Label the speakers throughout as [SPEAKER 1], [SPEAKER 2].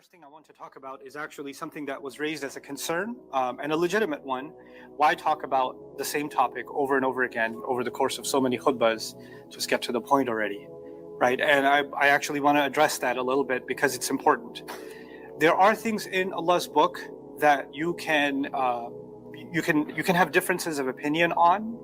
[SPEAKER 1] first thing I want to talk about is actually something that was raised as a concern and a legitimate one. Why talk about the same topic over and over again over the course of so many khutbahs? Just get to the point already, right? And I actually want to address that a little bit because it's important. There are things in Allah's book that you can have differences of opinion on.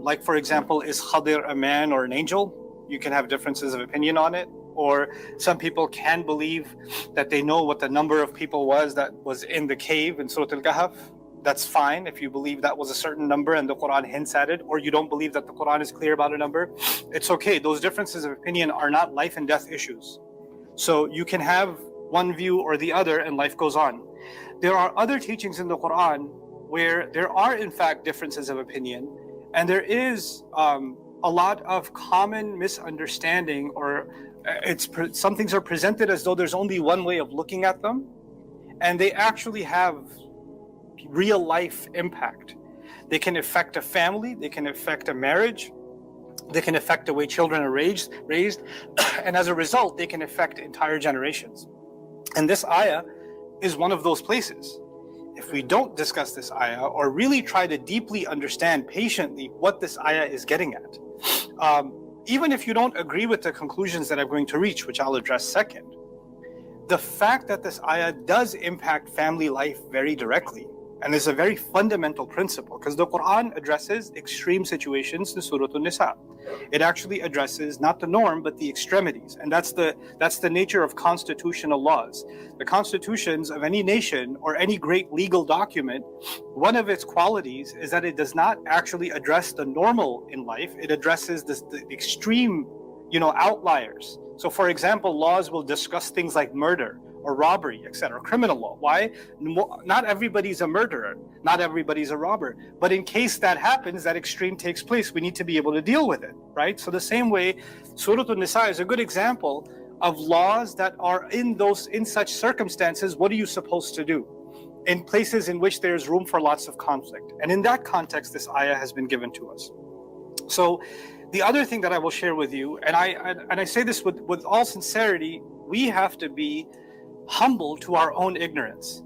[SPEAKER 1] Like for example, is Khadir a man or an angel? You can have differences of opinion on it. Or some people can believe that they know what the number of people was that was in the cave in Surah Al-Kahf. That's fine if you believe that was a certain number and the Quran hints at it, or you don't believe that the Quran is clear about a number. It's okay. Those differences of opinion are not life and death issues. So you can have one view or the other and life goes on. There are other teachings in the Quran where there are in fact differences of opinion, and there is a lot of common misunderstanding, or some things are presented as though there's only one way of looking at them, and they actually have real life impact. They can affect a family, they can affect a marriage, they can affect the way children are raised, and as a result, they can affect entire generations. And this ayah is one of those places. If we don't discuss this ayah or really try to deeply understand patiently what this ayah is getting at, even if you don't agree with the conclusions that I'm going to reach, which I'll address second, the fact that this ayah does impact family life very directly and is a very fundamental principle, because the Quran addresses extreme situations in Surah An-Nisa. It actually addresses not the norm but the extremities, and that's the nature of constitutional laws. The constitutions of any nation or any great legal document, one of its qualities is that it does not actually address the normal in life. It addresses the extreme, outliers. So for example, laws will discuss things like murder or robbery, etc., criminal law. Why? Not everybody's a murderer, not everybody's a robber, but in case that happens, that extreme takes place, we need to be able to deal with it, right? So the same way, Surah An-Nisa is a good example of laws that are in such circumstances. What are you supposed to do in places in which there's room for lots of conflict? And in that context, this ayah has been given to us. So the other thing that I will share with you, and I say this with all sincerity, we have to be humble to our own ignorance.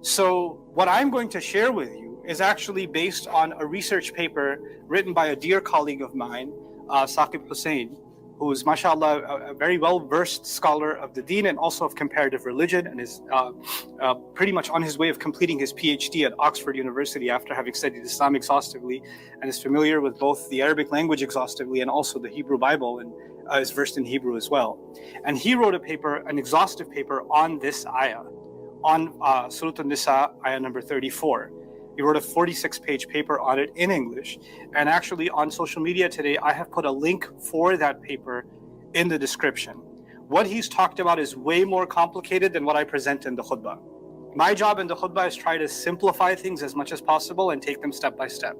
[SPEAKER 1] So what I'm going to share with you is actually based on a research paper written by a dear colleague of mine, Saqib Hussain, who is, mashallah, a very well-versed scholar of the deen and also of comparative religion, and is pretty much on his way of completing his PhD at Oxford University after having studied Islam exhaustively, and is familiar with both the Arabic language exhaustively and also the Hebrew Bible, and is versed in Hebrew as well. And he wrote a paper, an exhaustive paper on this ayah, on Surah An-Nisa, ayah number 34. He wrote a 46-page paper on it in English. And actually on social media today, I have put a link for that paper in the description. What he's talked about is way more complicated than what I present in the khutbah. My job in the khutbah is try to simplify things as much as possible and take them step by step.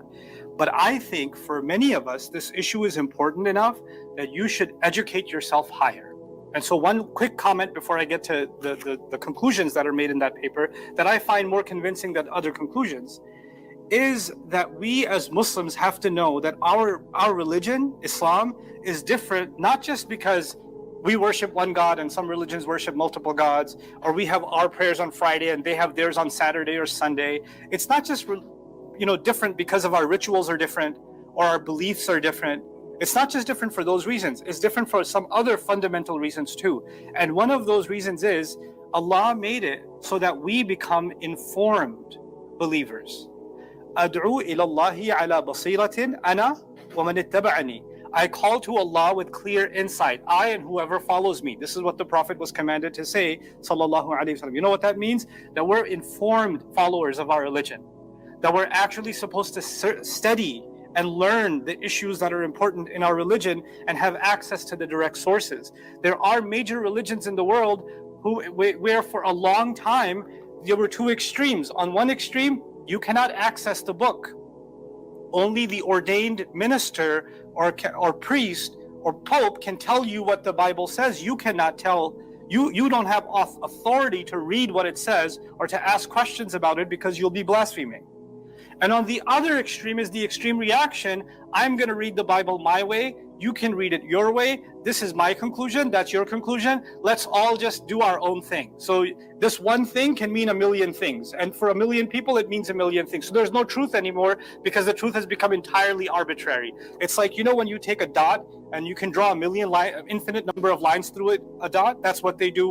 [SPEAKER 1] But I think for many of us, this issue is important enough that you should educate yourself higher. And so one quick comment before I get to the conclusions that are made in that paper that I find more convincing than other conclusions is that we as Muslims have to know that our religion, Islam, is different, not just because we worship one God and some religions worship multiple gods, or we have our prayers on Friday and they have theirs on Saturday or Sunday. It's not just different because of our rituals are different or our beliefs are different. It's not just different for those reasons. It's different for some other fundamental reasons too. And one of those reasons is Allah made it so that we become informed believers. Ad'u ila Allahi ala basiratin ana wa man ittaba'ani. I call to Allah with clear insight, I and whoever follows me. This is what the Prophet was commanded to say, sallallahu alaihi wasallam. You know what that means? That we're informed followers of our religion. That we're actually supposed to study and learn the issues that are important in our religion and have access to the direct sources. There are major religions in the world where for a long time there were two extremes. On one extreme, you cannot access the book. Only the ordained minister or priest or pope can tell you what the Bible says. You cannot tell. You don't have authority to read what it says or to ask questions about it because you'll be blaspheming. And on the other extreme is the extreme reaction. I'm going to read the Bible my way. You can read it your way. This is my conclusion. That's your conclusion. Let's all just do our own thing. So this one thing can mean a million things. And for a million people, it means a million things. So there's no truth anymore because the truth has become entirely arbitrary. It's like, you know, when you take a dot and you can draw an infinite number of lines through it, a dot, that's what they do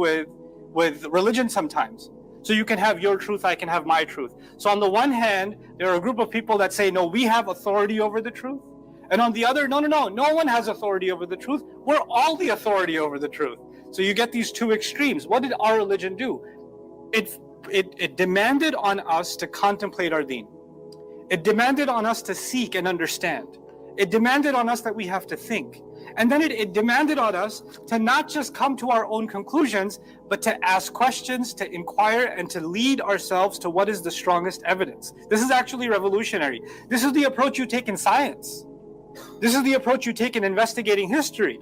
[SPEAKER 1] with religion sometimes. So you can have your truth, I can have my truth. So on the one hand, there are a group of people that say, no, we have authority over the truth. And on the other, no one has authority over the truth. We're all the authority over the truth. So you get these two extremes. What did our religion do? It demanded on us to contemplate our deen. It demanded on us to seek and understand. It demanded on us that we have to think. And then it demanded on us to not just come to our own conclusions, but to ask questions, to inquire, and to lead ourselves to what is the strongest evidence. This is actually revolutionary. This is the approach you take in science. This is the approach you take in investigating history.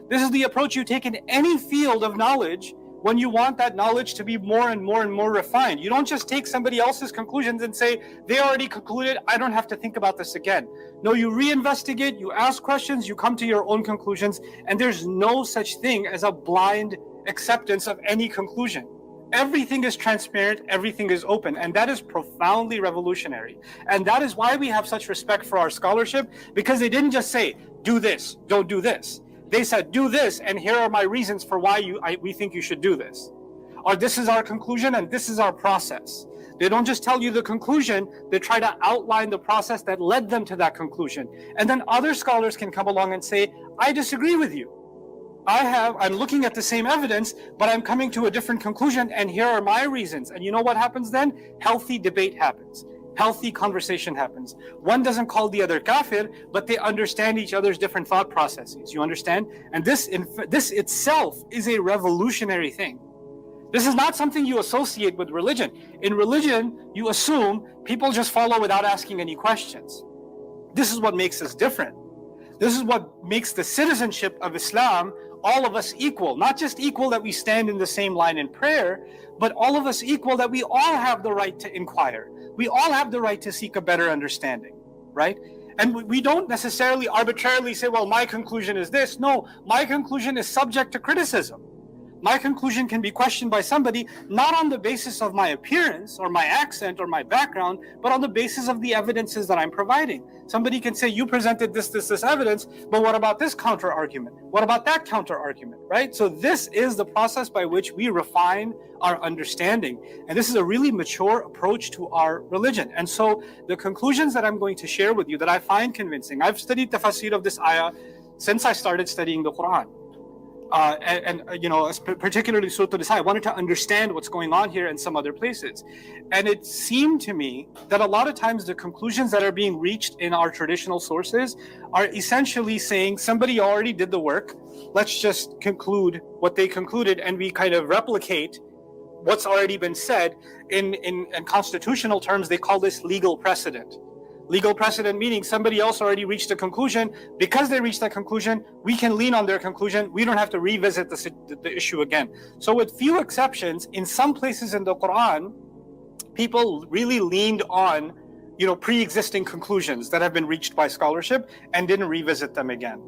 [SPEAKER 1] This is the approach you take in any field of knowledge when you want that knowledge to be more and more and more refined. You don't just take somebody else's conclusions and say, they already concluded, I don't have to think about this again. No, you reinvestigate, you ask questions, you come to your own conclusions, and there's no such thing as a blind acceptance of any conclusion. Everything is transparent, everything is open, and that is profoundly revolutionary. And that is why we have such respect for our scholarship, because they didn't just say, do this, don't do this. They said, do this, and here are my reasons for why we think you should do this. Or this is our conclusion, and this is our process. They don't just tell you the conclusion, they try to outline the process that led them to that conclusion. And then other scholars can come along and say, I disagree with you. I'm looking at the same evidence, but I'm coming to a different conclusion, and here are my reasons. And you know what happens then? Healthy debate happens. Healthy conversation happens. One doesn't call the other kafir, but they understand each other's different thought processes. You understand? And this itself is a revolutionary thing. This is not something you associate with religion. In religion, you assume people just follow without asking any questions. This is what makes us different. This is what makes the citizenship of Islam all of us equal. Not just equal that we stand in the same line in prayer, but all of us equal that we all have the right to inquire. We all have the right to seek a better understanding, right? And we don't necessarily arbitrarily say, well, my conclusion is this. No, my conclusion is subject to criticism. My conclusion can be questioned by somebody, not on the basis of my appearance or my accent or my background, but on the basis of the evidences that I'm providing. Somebody can say, you presented this evidence, but what about this counter argument? What about that counter argument, right? So this is the process by which we refine our understanding. And this is a really mature approach to our religion. And so the conclusions that I'm going to share with you that I find convincing, I've studied tafsir of this ayah since I started studying the Quran. Particularly Surah An-Nisa, I wanted to understand what's going on here and some other places. And it seemed to me that a lot of times the conclusions that are being reached in our traditional sources are essentially saying somebody already did the work, let's just conclude what they concluded, and we kind of replicate what's already been said. In constitutional terms, they call this legal precedent. Legal precedent meaning somebody else already reached a conclusion. Because they reached that conclusion, we can lean on their conclusion. We don't have to revisit the issue again. So with few exceptions, in some places in the Quran, people really leaned on, pre-existing conclusions that have been reached by scholarship and didn't revisit them again.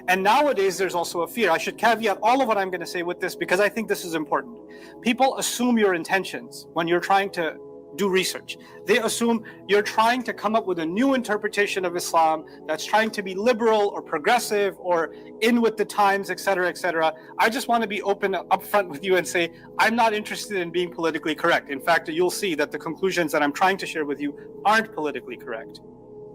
[SPEAKER 1] And nowadays, there's also a fear. I should caveat all of what I'm going to say with this because I think this is important. People assume your intentions when you're trying to do research. They assume you're trying to come up with a new interpretation of Islam that's trying to be liberal or progressive or in with the times, etc., etc. I just want to be open upfront with you and say, I'm not interested in being politically correct. In fact, you'll see that the conclusions that I'm trying to share with you aren't politically correct.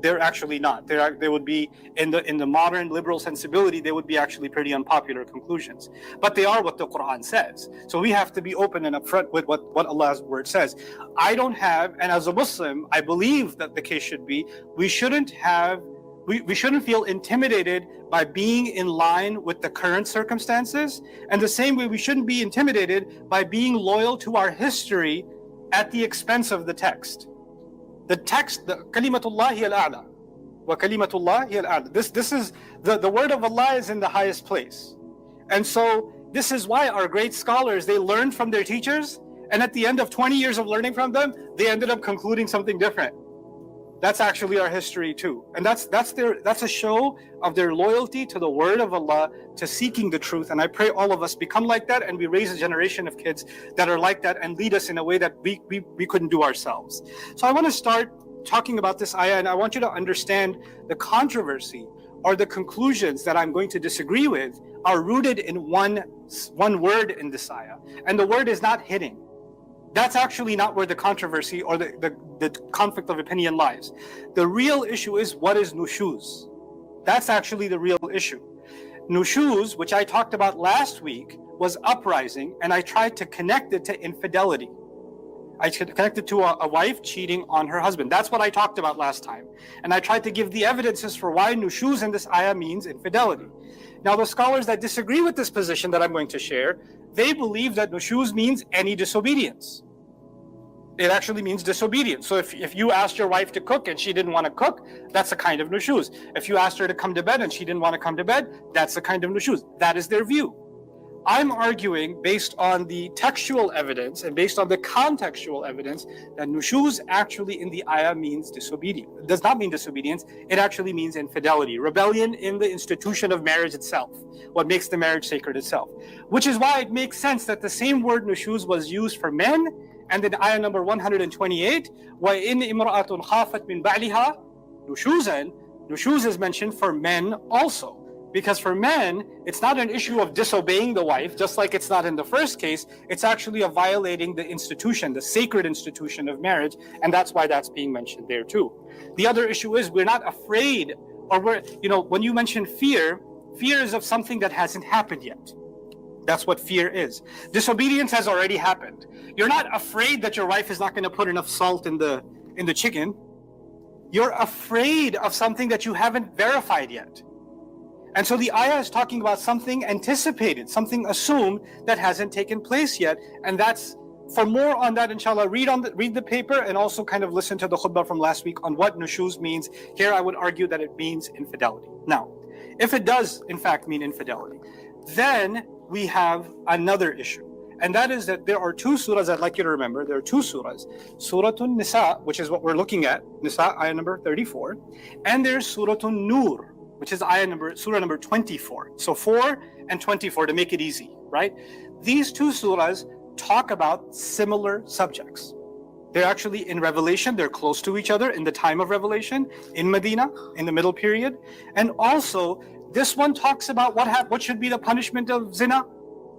[SPEAKER 1] They're actually not. They would be, in the modern liberal sensibility, they would be actually pretty unpopular conclusions. But they are what the Quran says. So we have to be open and upfront with what Allah's word says. I don't have, and as a Muslim, I believe that the case should be, we shouldn't feel intimidated by being in line with the current circumstances. And the same way we shouldn't be intimidated by being loyal to our history at the expense of the text. The text, the kalimatullah hiya al-a'la, wa kalimatullah hiya al-a'la. This is the word of Allah is in the highest place, and so this is why our great scholars, they learned from their teachers, and at the end of 20 years of learning from them, they ended up concluding something different. That's actually our history too. And that's a show of their loyalty to the word of Allah, to seeking the truth. And I pray all of us become like that, and we raise a generation of kids that are like that and lead us in a way that we couldn't do ourselves. So I want to start talking about this ayah, and I want you to understand the controversy or the conclusions that I'm going to disagree with are rooted in one word in this ayah. And the word is not hidden. That's actually not where the controversy or the conflict of opinion lies. The real issue is, what is nushuz? That's actually the real issue. Nushuz, which I talked about last week, was uprising, and I tried to connect it to infidelity. I connected to a wife cheating on her husband. That's what I talked about last time. And I tried to give the evidences for why nushuz in this ayah means infidelity. Now, the scholars that disagree with this position that I'm going to share, they believe that nushuz means any disobedience. It actually means disobedience. So if you asked your wife to cook and she didn't want to cook, that's a kind of nushuz. If you asked her to come to bed and she didn't want to come to bed, that's a kind of nushuz. That is their view. I'm arguing, based on the textual evidence and based on the contextual evidence, that nushuz actually in the ayah means disobedience. It does not mean disobedience. It actually means infidelity, rebellion in the institution of marriage itself, what makes the marriage sacred itself. Which is why it makes sense that the same word nushuz was used for men, and in ayah number 128, وَإِنْ إِمْرَأَةٌ خَافَتْ مِنْ بَعْلِهَا نُشُوزًا, nushuz is mentioned for men also. Because for men, it's not an issue of disobeying the wife, just like it's not in the first case. It's actually of violating the institution, the sacred institution of marriage, and that's why that's being mentioned there too. The other issue is, we're not afraid, or when you mention fear is of something that hasn't happened yet. That's what fear is. Disobedience has already happened. You're not afraid that your wife is not going to put enough salt in the chicken. You're afraid of something that you haven't verified yet. And so the ayah is talking about something anticipated, something assumed that hasn't taken place yet. And that's, for more on that, inshallah, read the paper and also kind of listen to the khutbah from last week on what nushuz means. Here I would argue that it means infidelity. Now, if it does in fact mean infidelity, then we have another issue. And that is that there are two surahs I'd like you to remember. There are two surahs. Suratun Nisa, which is what we're looking at, Nisa, ayah number 34. And there's Suratun Nur, which is surah number 24. So 4 and 24 to make it easy, right? These two surahs talk about similar subjects. They're actually in Revelation, they're close to each other in the time of Revelation, in Medina, in the middle period. And also, this one talks about what should be the punishment of zina.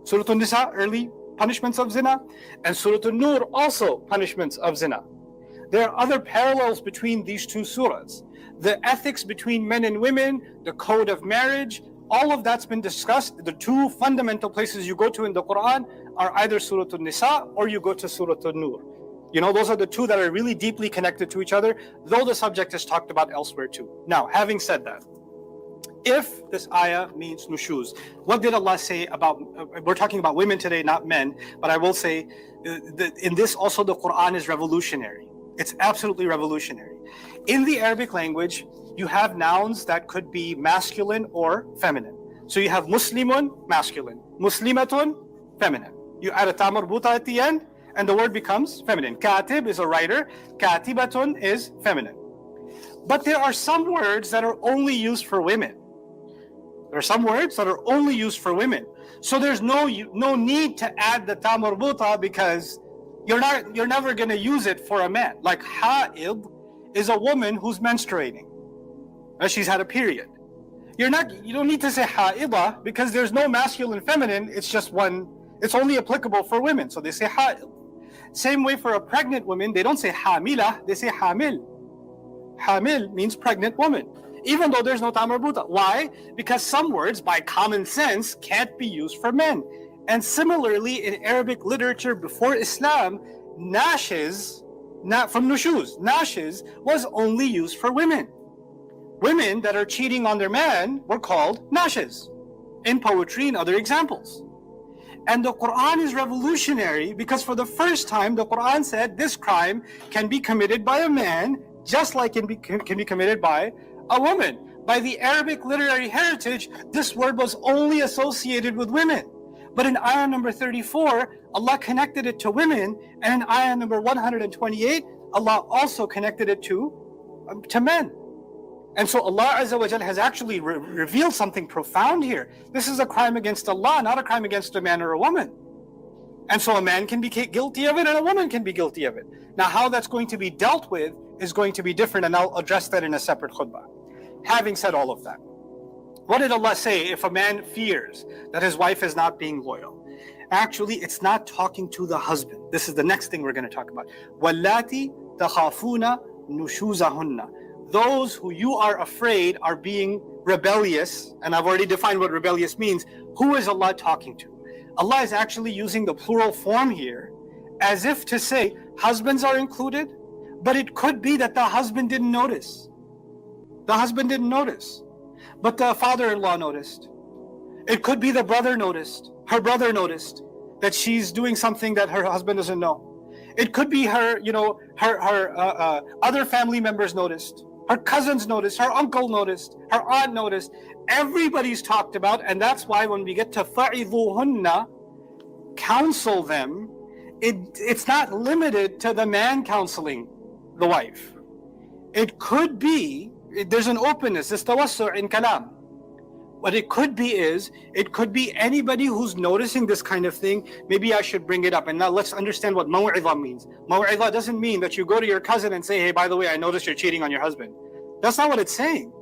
[SPEAKER 1] Surah An-Nisa, early punishments of zina. And Surah An-Nur, also punishments of zina. There are other parallels between these two surahs. The ethics between men and women, the code of marriage, all of that's been discussed. The two fundamental places you go to in the Quran are either Surah An-Nisa or you go to Surah An-Nur. Those are the two that are really deeply connected to each other, though the subject is talked about elsewhere too. Now, having said that, if this ayah means nushuz, what did Allah say about, we're talking about women today, not men, but I will say, in this also the Quran is revolutionary. It's absolutely revolutionary. In the Arabic language, you have nouns that could be masculine or feminine. So you have Muslimun, masculine. Muslimatun, feminine. You add a ta marbuta at the end, and the word becomes feminine. Katib is a writer. Katibatun is feminine. But there are some words that are only used for women. There are some words that are only used for women. So there's no need to add the ta marbuta, because you're never going to use it for a man. Like ha'id is a woman who's menstruating. She's had a period. You don't need to say ha'ida, because there's no masculine and feminine. It's just one. It's only applicable for women. So they say ha'id. Same way for a pregnant woman, they don't say hamila, they say hamil. Hamil means pregnant woman, even though there's no ta marbuta. Why? Because some words, by common sense, can't be used for men. And similarly, in Arabic literature before Islam, nashes, not from nushuz, nashes was only used for women. Women that are cheating on their man were called nashes in poetry and other examples. And the Quran is revolutionary, because for the first time, the Quran said this crime can be committed by a man just like it can be committed by a woman. By the Arabic literary heritage, this word was only associated with women. But in ayah number 34, Allah connected it to women, and in ayah number 128, Allah also connected it to to men. And so Allah Azza wa Jal has actually revealed something profound here. This is a crime against Allah, not a crime against a man or a woman. And so a man can be guilty of it and a woman can be guilty of it. Now how that's going to be dealt with is going to be different, and I'll address that in a separate khutbah. Having said all of that, what did Allah say if a man fears that his wife is not being loyal? Actually, it's not talking to the husband. This is the next thing we're going to talk about. وَاللَّاتِي تَخَافُونَ نُشُوزَهُنَّ. Those who you are afraid are being rebellious, and I've already defined what rebellious means. Who is Allah talking to? Allah is actually using the plural form here as if to say husbands are included, but it could be that the husband didn't notice. The husband didn't notice, but the father-in-law noticed. It could be the brother noticed, her brother noticed that she's doing something that her husband doesn't know. It could be her, her other family members noticed. Her cousins noticed, her uncle noticed, her aunt noticed. Everybody's talked about, and that's why when we get to فَعِظُوهُنَّ, counsel them, it's not limited to the man counseling the wife. It could be, there's an openness, there's tawassu' in kalam. What it could be anybody who's noticing this kind of thing. Maybe I should bring it up. And now let's understand what maw'idha means. Maw'idha doesn't mean that you go to your cousin and say, hey, by the way, I noticed you're cheating on your husband. That's not what it's saying.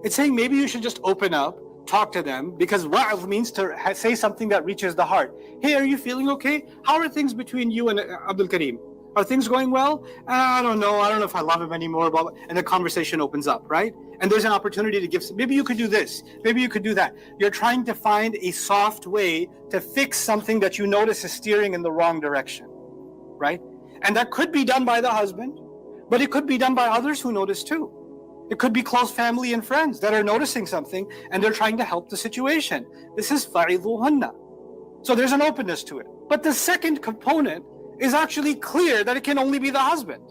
[SPEAKER 1] It's saying maybe you should just open up, talk to them, because wa'idh means to say something that reaches the heart. Hey, are you feeling okay? How are things between you and Abdul Kareem? Are things going well? I don't know if I love him anymore, blah, blah. And the conversation opens up, right? And there's an opportunity to give, maybe you could do this, maybe you could do that. You're trying to find a soft way to fix something that you notice is steering in the wrong direction, right? And that could be done by the husband, but it could be done by others who notice too. It could be close family and friends that are noticing something and they're trying to help the situation. This is fa'idhuhunna. So there's an openness to it. But the second component is actually clear that it can only be the husband.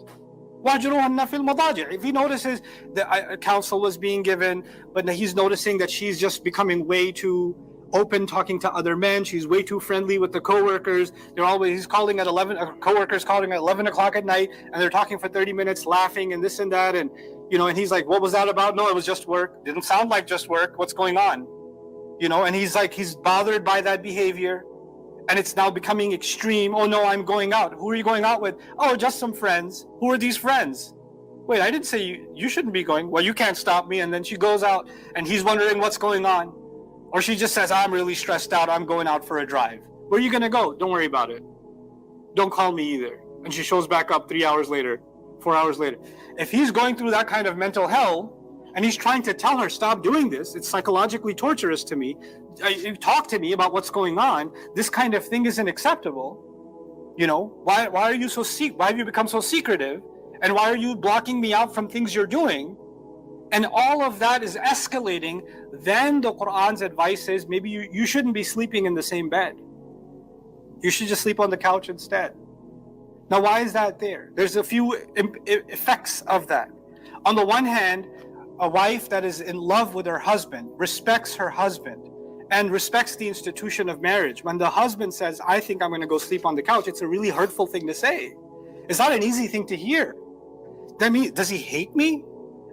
[SPEAKER 1] وَهْجُرُوهُنَّ فِي الْمَضَاجِعِ. If he notices that counsel was being given, but he's noticing that she's just becoming way too open talking to other men, she's way too friendly with the coworkers, he's calling at 11, coworkers calling at 11 o'clock at night, and they're talking for 30 minutes laughing and this and that, and and he's like, what was that about? No, it was just work. Didn't sound like just work. What's going on? And he's bothered by that behavior. And it's now becoming extreme. Oh no, I'm going out. Who are you going out with? Oh, just some friends. Who are these friends? Wait, I didn't say you shouldn't be going. Well, you can't stop me. And then she goes out and he's wondering what's going on. Or she just says, I'm really stressed out. I'm going out for a drive. Where are you going to go? Don't worry about it. Don't call me either. And she shows back up 3 hours later, 4 hours later. If he's going through that kind of mental hell and he's trying to tell her, stop doing this, it's psychologically torturous to me. Talk to me about what's going on. This kind of thing isn't acceptable. Why are you so why have you become so secretive? And why are you blocking me out from things you're doing? And all of that is escalating. Then the Quran's advice is maybe you shouldn't be sleeping in the same bed. You should just sleep on the couch instead. Now, why is that there? There's a few effects of that. On the one hand, a wife that is in love with her husband respects her husband and respects the institution of marriage. When the husband says, I think I'm going to go sleep on the couch, it's a really hurtful thing to say. It's not an easy thing to hear. That means, does he hate me?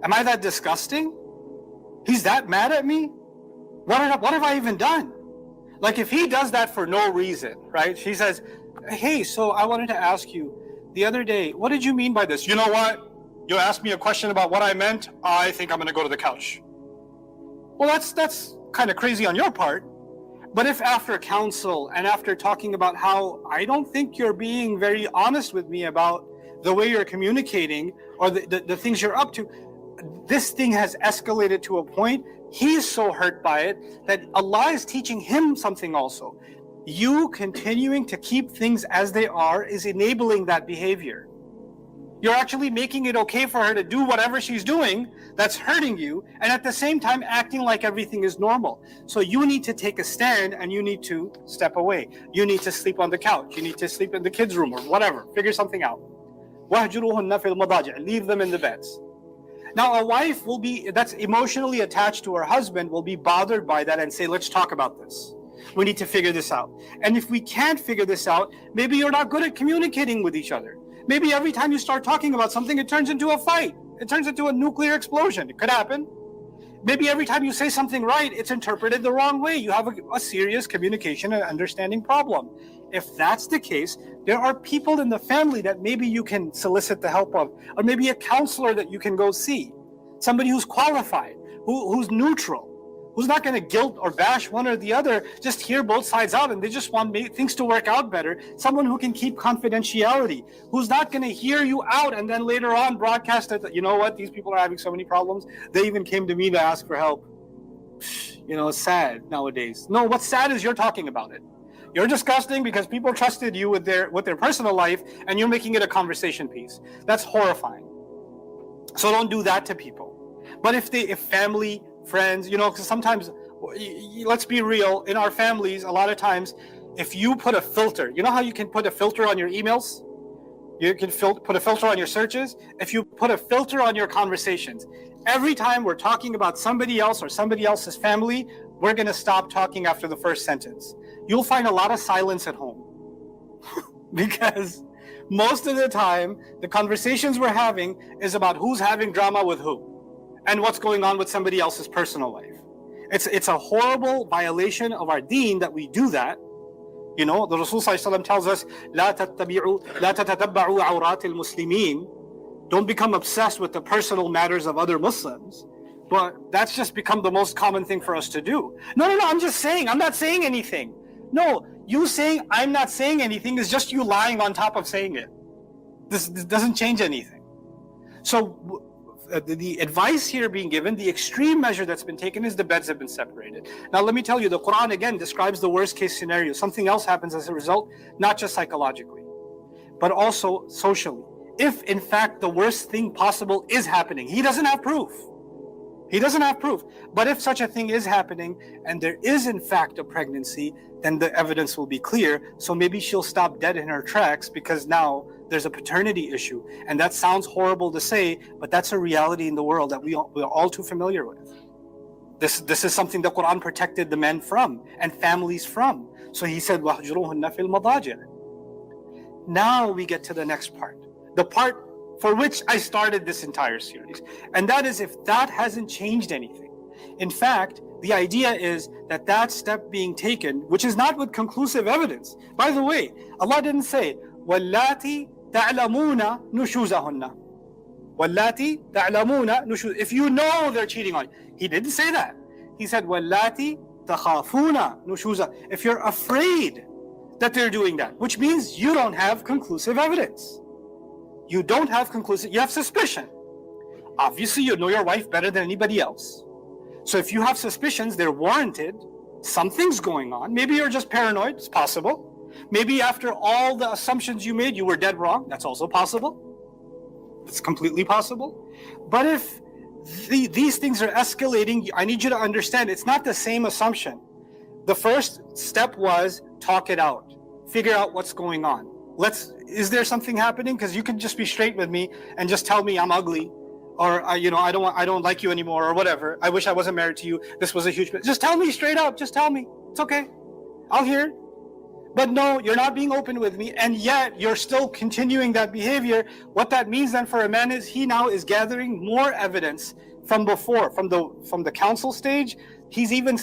[SPEAKER 1] Am I that disgusting? He's that mad at me? What have I even done? Like if he does that for no reason, right? She says, hey, so I wanted to ask you the other day, what did you mean by this? You know what? You asked me a question about what I meant. I think I'm going to go to the couch. Well, that's kind of crazy on your part. But if after counsel and after talking about how I don't think you're being very honest with me about the way you're communicating or the things you're up to, this thing has escalated to a point, he's so hurt by it that Allah is teaching him something also. You continuing to keep things as they are is enabling that behavior. You're actually making it okay for her to do whatever she's doing that's hurting you, and at the same time acting like everything is normal. So you need to take a stand and you need to step away. You need to sleep on the couch. You need to sleep in the kids' room or whatever. Figure something out. وَهْجُرُوهُنَّ فِي الْمَضَاجِعِ. Leave them in the beds. Now a wife that's emotionally attached to her husband will be bothered by that and say, let's talk about this. We need to figure this out. And if we can't figure this out, maybe you're not good at communicating with each other. Maybe every time you start talking about something, it turns into a fight. It turns into a nuclear explosion. It could happen. Maybe every time you say something right, it's interpreted the wrong way. You have a serious communication and understanding problem. If that's the case, there are people in the family that maybe you can solicit the help of, or maybe a counselor that you can go see. Somebody who's qualified, who's neutral, who's not going to guilt or bash one or the other, just hear both sides out, and they just want things to work out better. Someone who can keep confidentiality, who's not going to hear you out and then later on broadcast that, you know what, these people are having so many problems, they even came to me to ask for help. You know, it's sad nowadays. No, what's sad is you're talking about it. You're disgusting because people trusted you with their personal life, and you're making it a conversation piece. That's horrifying. So don't do that to people. But if family, friends, you know, because sometimes, let's be real, in our families, a lot of times, if you put a filter, you know how you can put a filter on your emails? You can put a filter on your searches. If you put a filter on your conversations, every time we're talking about somebody else or somebody else's family, we're going to stop talking after the first sentence. You'll find a lot of silence at home because most of the time, the conversations we're having is about who's having drama with who and what's going on with somebody else's personal life. It's a horrible violation of our deen that we do that. You know, the Rasul ﷺ tells us, لا تتتبعوا عورات المسلمين. Don't become obsessed with the personal matters of other Muslims. But that's just become the most common thing for us to do. No, I'm just saying, I'm not saying anything. No, you saying I'm not saying anything is just you lying on top of saying it. This doesn't change anything. So the advice here being given, the extreme measure that's been taken is the beds have been separated. Now let me tell you, the Quran again describes the worst case scenario. Something else happens as a result, not just psychologically, but also socially. If in fact the worst thing possible is happening, he doesn't have proof. He doesn't have proof. But if such a thing is happening and there is in fact a pregnancy, then the evidence will be clear. So maybe she'll stop dead in her tracks because now there's a paternity issue. And that sounds horrible to say, but that's a reality in the world that we're all too familiar with. This is something the Quran protected the men from and families from. So he said, وَهْجُرُوهُنَّ فِي الْمَضَاجِعِ. Now we get to the next part. The part for which I started this entire series. And that is if that hasn't changed anything. In fact, the idea is that step being taken, which is not with conclusive evidence. By the way, Allah didn't say, وَاللَّاتِي تَعْلَمُونَ نُشُوزَهُنَّ. وَاللَّاتِي تَعْلَمُونَ نُشُوزَهُنَّ. If you know they're cheating on you. He didn't say that. He said, وَاللَّاتِي تَخَافُونَ نُشُوزَهُنَّ. If you're afraid that they're doing that, which means you don't have conclusive evidence. You don't have conclusive, you have suspicion. Obviously, you know your wife better than anybody else. So if you have suspicions, they're warranted. Something's going on. Maybe you're just paranoid. It's possible. Maybe after all the assumptions you made, you were dead wrong. That's also possible. It's completely possible. But if these things are escalating, I need you to understand it's not the same assumption. The first step was talk it out. Figure out what's going on. Is there something happening? Because you can just be straight with me and just tell me I'm ugly, or I don't like you anymore, or whatever. I wish I wasn't married to you. This was a huge. Just tell me straight up. Just tell me. It's okay. I'll hear it. But no, you're not being open with me, and yet you're still continuing that behavior. What that means then for a man is he now is gathering more evidence from before, from the counsel stage. He's even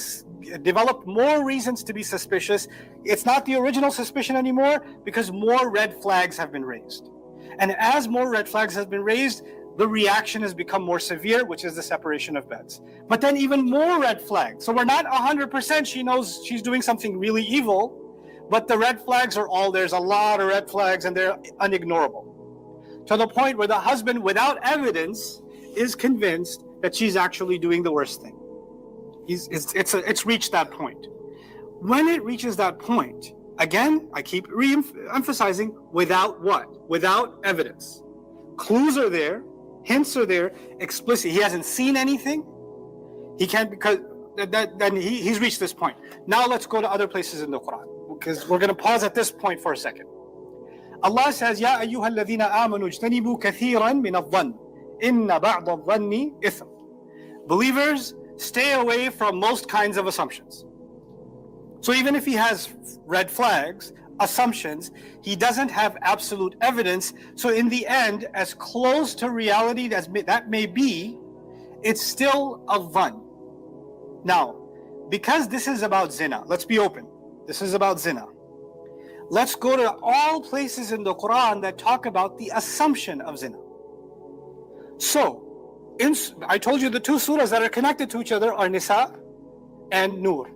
[SPEAKER 1] developed more reasons to be suspicious. It's not the original suspicion anymore because more red flags have been raised. And as more red flags have been raised, the reaction has become more severe, which is the separation of beds. But then even more red flags. So we're not 100% she knows she's doing something really evil, but the red flags are there's a lot of red flags and they're unignorable. To the point where the husband, without evidence, is convinced that she's actually doing the worst thing. It's reached that point. When it reaches that point, again, I keep re-emphasizing, without what? Without evidence. Clues are there, hints are there, explicit. He hasn't seen anything. He can't, because then he's reached this point. Now let's go to other places in the Quran, because we're going to pause at this point for a second. Allah says, يَا أَيُّهَا الَّذِينَ آمَنُوا اجْتَنِبُوا كَثِيرًا مِنَ الظَّنِّ إِنَّ بَعْضَ الظَّنِّ إِثْمٌ. Believers, stay away from most kinds of assumptions. So even if he has red flags, assumptions, he doesn't have absolute evidence. So in the end, as close to reality as that may be, it's still a dhann. Now, because this is about zina, let's be open. This is about zina. Let's go to all places in the Quran that talk about the assumption of zina. So, I told you the two surahs that are connected to each other are Nisa and Nur.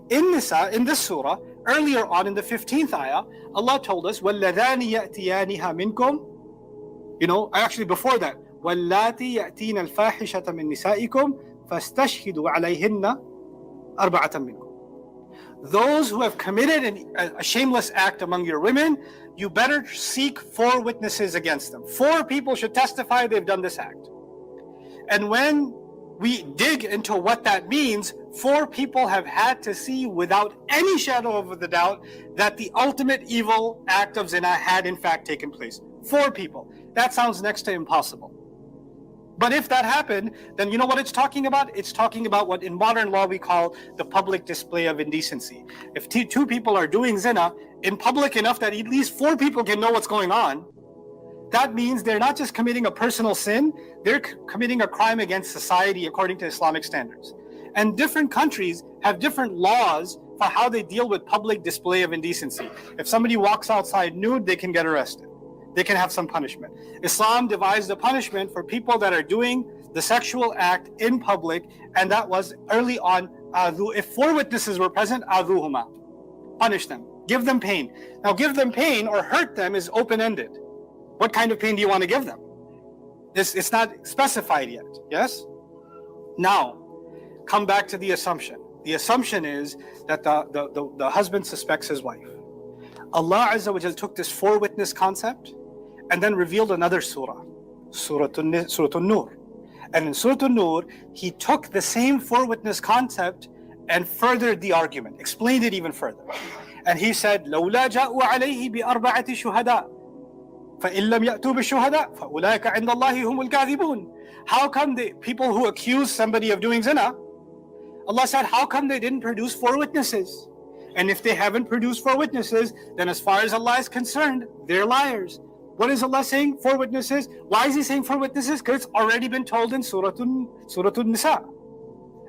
[SPEAKER 1] In Nisa, in this surah, earlier on in the 15th ayah, Allah told us, وَالَّذَانِ يَأْتِيَانِهَا مِنْكُمْ. Actually before that, وَاللَّاتِي يَأْتِينَ الْفَاحِشَةَ مِنْ نِسَائِكُمْ فَاسْتَشْهِدُوا عَلَيْهِنَّ أَرْبَعَةً مِنْكُمْ. Those who have committed a shameless act among your women, you better seek 4 witnesses against them. 4 people should testify they've done this act. And when we dig into what that means, 4 people have had to see without any shadow of a doubt that the ultimate evil act of zina had in fact taken place. 4 people. That sounds next to impossible. But if that happened, then you know what it's talking about? It's talking about what in modern law we call the public display of indecency. If 2 people are doing zina in public enough that at least 4 people can know what's going on, that means they're not just committing a personal sin, they're committing a crime against society according to Islamic standards. And different countries have different laws for how they deal with public display of indecency. If somebody walks outside nude, they can get arrested. They can have some punishment. Islam devised a punishment for people that are doing the sexual act in public, and that was early on, if 4 witnesses were present, adhuhuma, punish them, give them pain. Now give them pain or hurt them is open-ended. What kind of pain do you want to give them? It's not specified yet, yes? Now, come back to the assumption. The assumption is that the husband suspects his wife. Allah Azza wa Jal took this 4 witness concept and then revealed another surah, Surah An-Nur. And in Surah An-Nur, he took the same 4 witness concept and furthered the argument, explained it even further. And he said, لَوْلَا جَاءُوا عَلَيْهِ بِأَرْبَعَةِ شُهَدَاءَ فَإِن لَمْ يَأْتُوا بِالشُّهَدَاءِ فَأُولَٰئِكَ عِندَ اللَّهِ هُمُ الْكَاذِبُونَ. How come the people who accuse somebody of doing zina, Allah said, how come they didn't produce 4 witnesses? And if they haven't produced 4 witnesses, then as far as Allah is concerned, they're liars. What is Allah saying? 4 witnesses. Why is He saying 4 witnesses? Because it's already been told in Surah An-Nisa.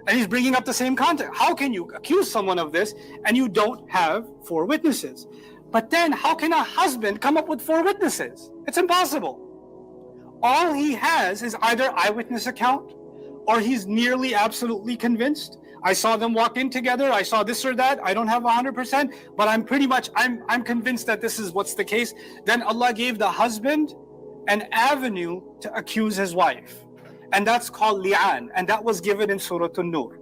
[SPEAKER 1] And He's bringing up the same context. How can you accuse someone of this and you don't have 4 witnesses? But then how can a husband come up with 4 witnesses? It's impossible. All he has is either eyewitness account or he's nearly absolutely convinced. I saw them walk in together. I saw this or that. I don't have 100%, but I'm convinced that this is what's the case. Then Allah gave the husband an avenue to accuse his wife. And that's called li'an. And that was given in Surah An-Nur.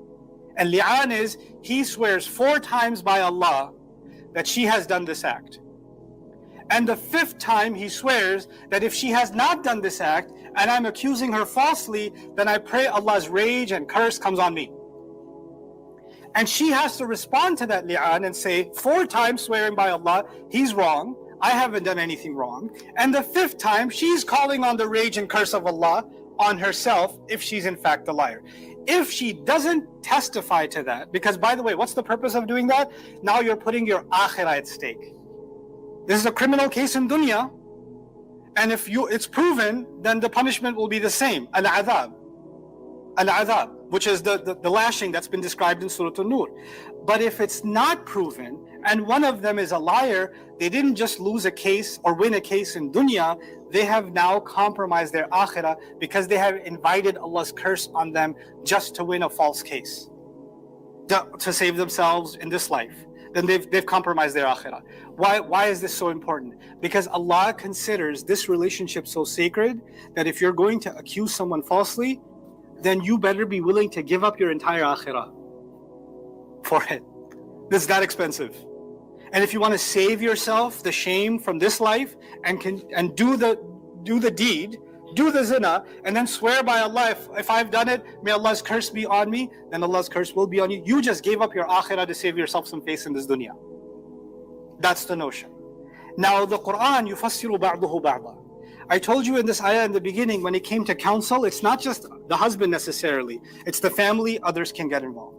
[SPEAKER 1] And li'an is, he swears 4 times by Allah that she has done this act. And the 5th time he swears that if she has not done this act and I'm accusing her falsely, then I pray Allah's rage and curse comes on me. And she has to respond to that li'an and say 4 times swearing by Allah, he's wrong, I haven't done anything wrong. And the 5th time she's calling on the rage and curse of Allah on herself if she's in fact a liar. If she doesn't testify to that, because by the way, what's the purpose of doing that? Now you're putting your akhirah at stake. This is a criminal case in dunya, and if it's proven, then the punishment will be the same, al-adhab, which is the lashing that's been described in Surah An-Nur. But if it's not proven, and one of them is a liar, they didn't just lose a case or win a case in dunya, they have now compromised their akhirah because they have invited Allah's curse on them just to win a false case, to save themselves in this life. Then they've compromised their akhirah. Why is this so important? Because Allah considers this relationship so sacred that if you're going to accuse someone falsely, then you better be willing to give up your entire akhirah for it. This is that expensive. And if you want to save yourself the shame from this life and do the deed, do the zina, and then swear by Allah, if I've done it, may Allah's curse be on me, then Allah's curse will be on you. You just gave up your akhirah to save yourself some face in this dunya. That's the notion. Now the Quran, yufassiru ba'duhu ba'da. I told you in this ayah in the beginning, when it came to counsel, it's not just the husband necessarily, it's the family, others can get involved.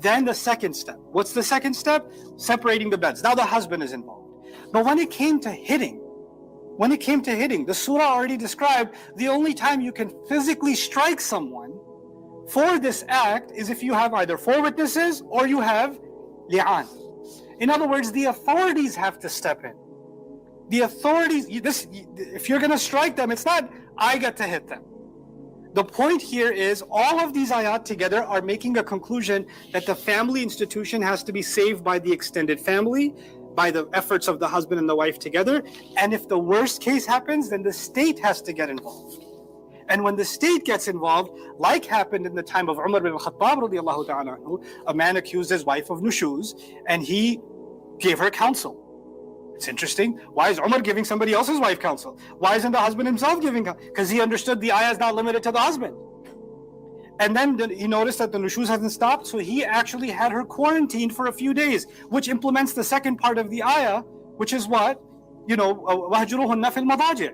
[SPEAKER 1] Then the second step. What's the second step? Separating the beds. Now the husband is involved. But when it came to hitting, the surah already described the only time you can physically strike someone for this act is if you have either 4 witnesses or you have li'an. In other words, the authorities have to step in. The authorities, if you're going to strike them, it's not I get to hit them. The point here is all of these ayat together are making a conclusion that the family institution has to be saved by the extended family, by the efforts of the husband and the wife together. And if the worst case happens, then the state has to get involved. And when the state gets involved, like happened in the time of Umar bin Khattab radiallahu ta'ala anhu, a man accused his wife of nushuz and he gave her counsel. It's interesting. Why is Umar giving somebody else's wife counsel? Why isn't the husband himself giving counsel? Because he understood the ayah is not limited to the husband. And then he noticed that the nushuz hasn't stopped, so he actually had her quarantined for a few days, which implements the second part of the ayah, which is what? وَهْجُرُهُنَّ فِي الْمَضَاجِعِ.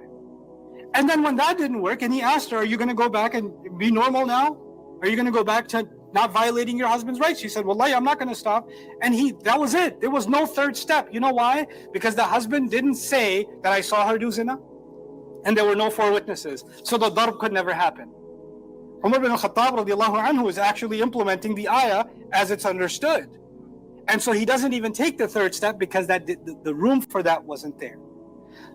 [SPEAKER 1] And then when that didn't work, and he asked her, are you going to go back and be normal now? Are you going to go back to not violating your husband's rights? She said, Wallahi, I'm not going to stop. And that was it. There was no third step. You know why? Because the husband didn't say that I saw her do zina. And there were no 4 witnesses. So the darb could never happen. Umar bin Khattab radiallahu anhu is actually implementing the ayah as it's understood. And so he doesn't even take the third step because the room for that wasn't there.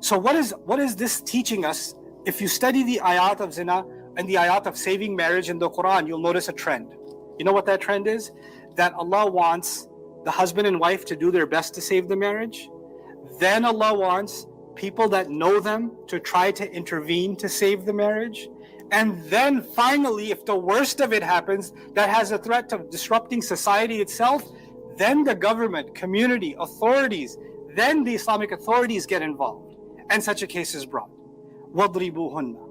[SPEAKER 1] So what is this teaching us? If you study the ayat of zina and the ayat of saving marriage in the Quran, you'll notice a trend. You know what that trend is? That Allah wants the husband and wife to do their best to save the marriage. Then Allah wants people that know them to try to intervene to save the marriage. And then finally, if the worst of it happens, that has a threat of disrupting society itself, then the government, community, authorities, then the Islamic authorities get involved. And such a case is brought. وَضْرِبُوهُنَّ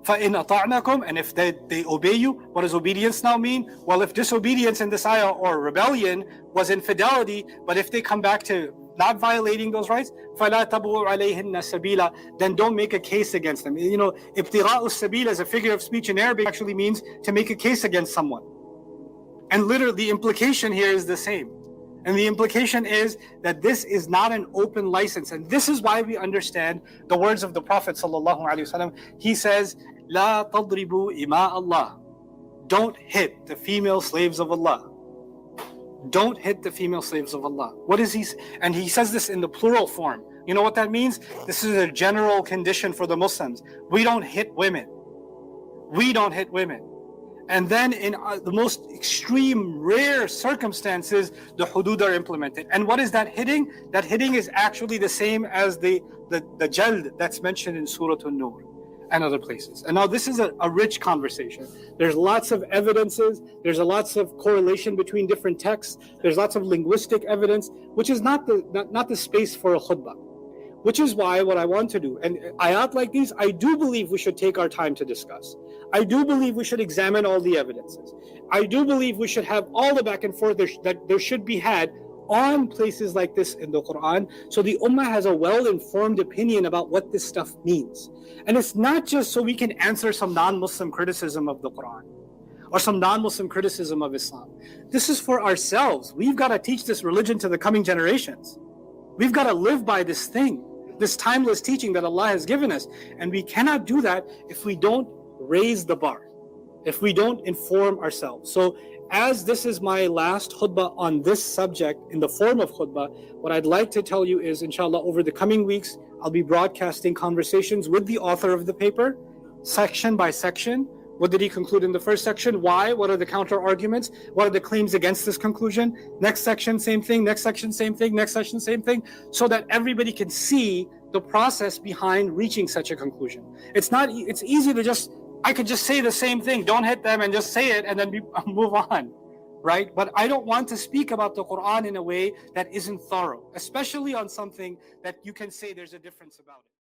[SPEAKER 1] فَإِنْ أَطَعْنَكُمْ. And if they obey you, what does obedience now mean? Well, if disobedience in this ayah or rebellion was infidelity, but if they come back to not violating those rights, فَلَا تَبْغُوا عَلَيْهِنَّ سَبِيلًا. Then don't make a case against them. You know, ibtira'u sabil as a figure of speech in Arabic actually means to make a case against someone. And literally the implication here is the same. And the implication is that this is not an open license. And this is why we understand the words of the Prophet ﷺ. He says, لا تضربوا إماء الله. Don't hit the female slaves of Allah. Don't hit the female slaves of Allah. What is he? And he says this in the plural form. You know what that means? This is a general condition for the Muslims. We don't hit women. We don't hit women. And then in the most extreme, rare circumstances, the hudud are implemented. And what is that hitting? That hitting is actually the same as the jald that's mentioned in Surah An-Nur and other places. And now this is a rich conversation. There's lots of evidences. There's lots of correlation between different texts. There's lots of linguistic evidence, which is not the space for a khutbah. Which is why what I want to do, and ayat like these, I do believe we should take our time to discuss. I do believe we should examine all the evidences. I do believe we should have all the back and forth that there should be had on places like this in the Quran, so the Ummah has a well-informed opinion about what this stuff means. And it's not just so we can answer some non-Muslim criticism of the Quran or some non-Muslim criticism of Islam. This is for ourselves. We've got to teach this religion to the coming generations. We've got to live by this thing, this timeless teaching that Allah has given us. And we cannot do that if we don't raise the bar, if we don't inform ourselves. So as this is my last khutbah on this subject in the form of khutbah, what I'd like to tell you is, inshallah, over the coming weeks, I'll be broadcasting conversations with the author of the paper, section by section. What did he conclude in the first section? Why? What are the counter arguments? What are the claims against this conclusion? Next section, same thing. Next section, same thing. Next section, same thing. So that everybody can see the process behind reaching such a conclusion. It's easy to I could just say the same thing. Don't hit them and just say it and then move on, right? But I don't want to speak about the Quran in a way that isn't thorough, especially on something that you can say there's a difference about it.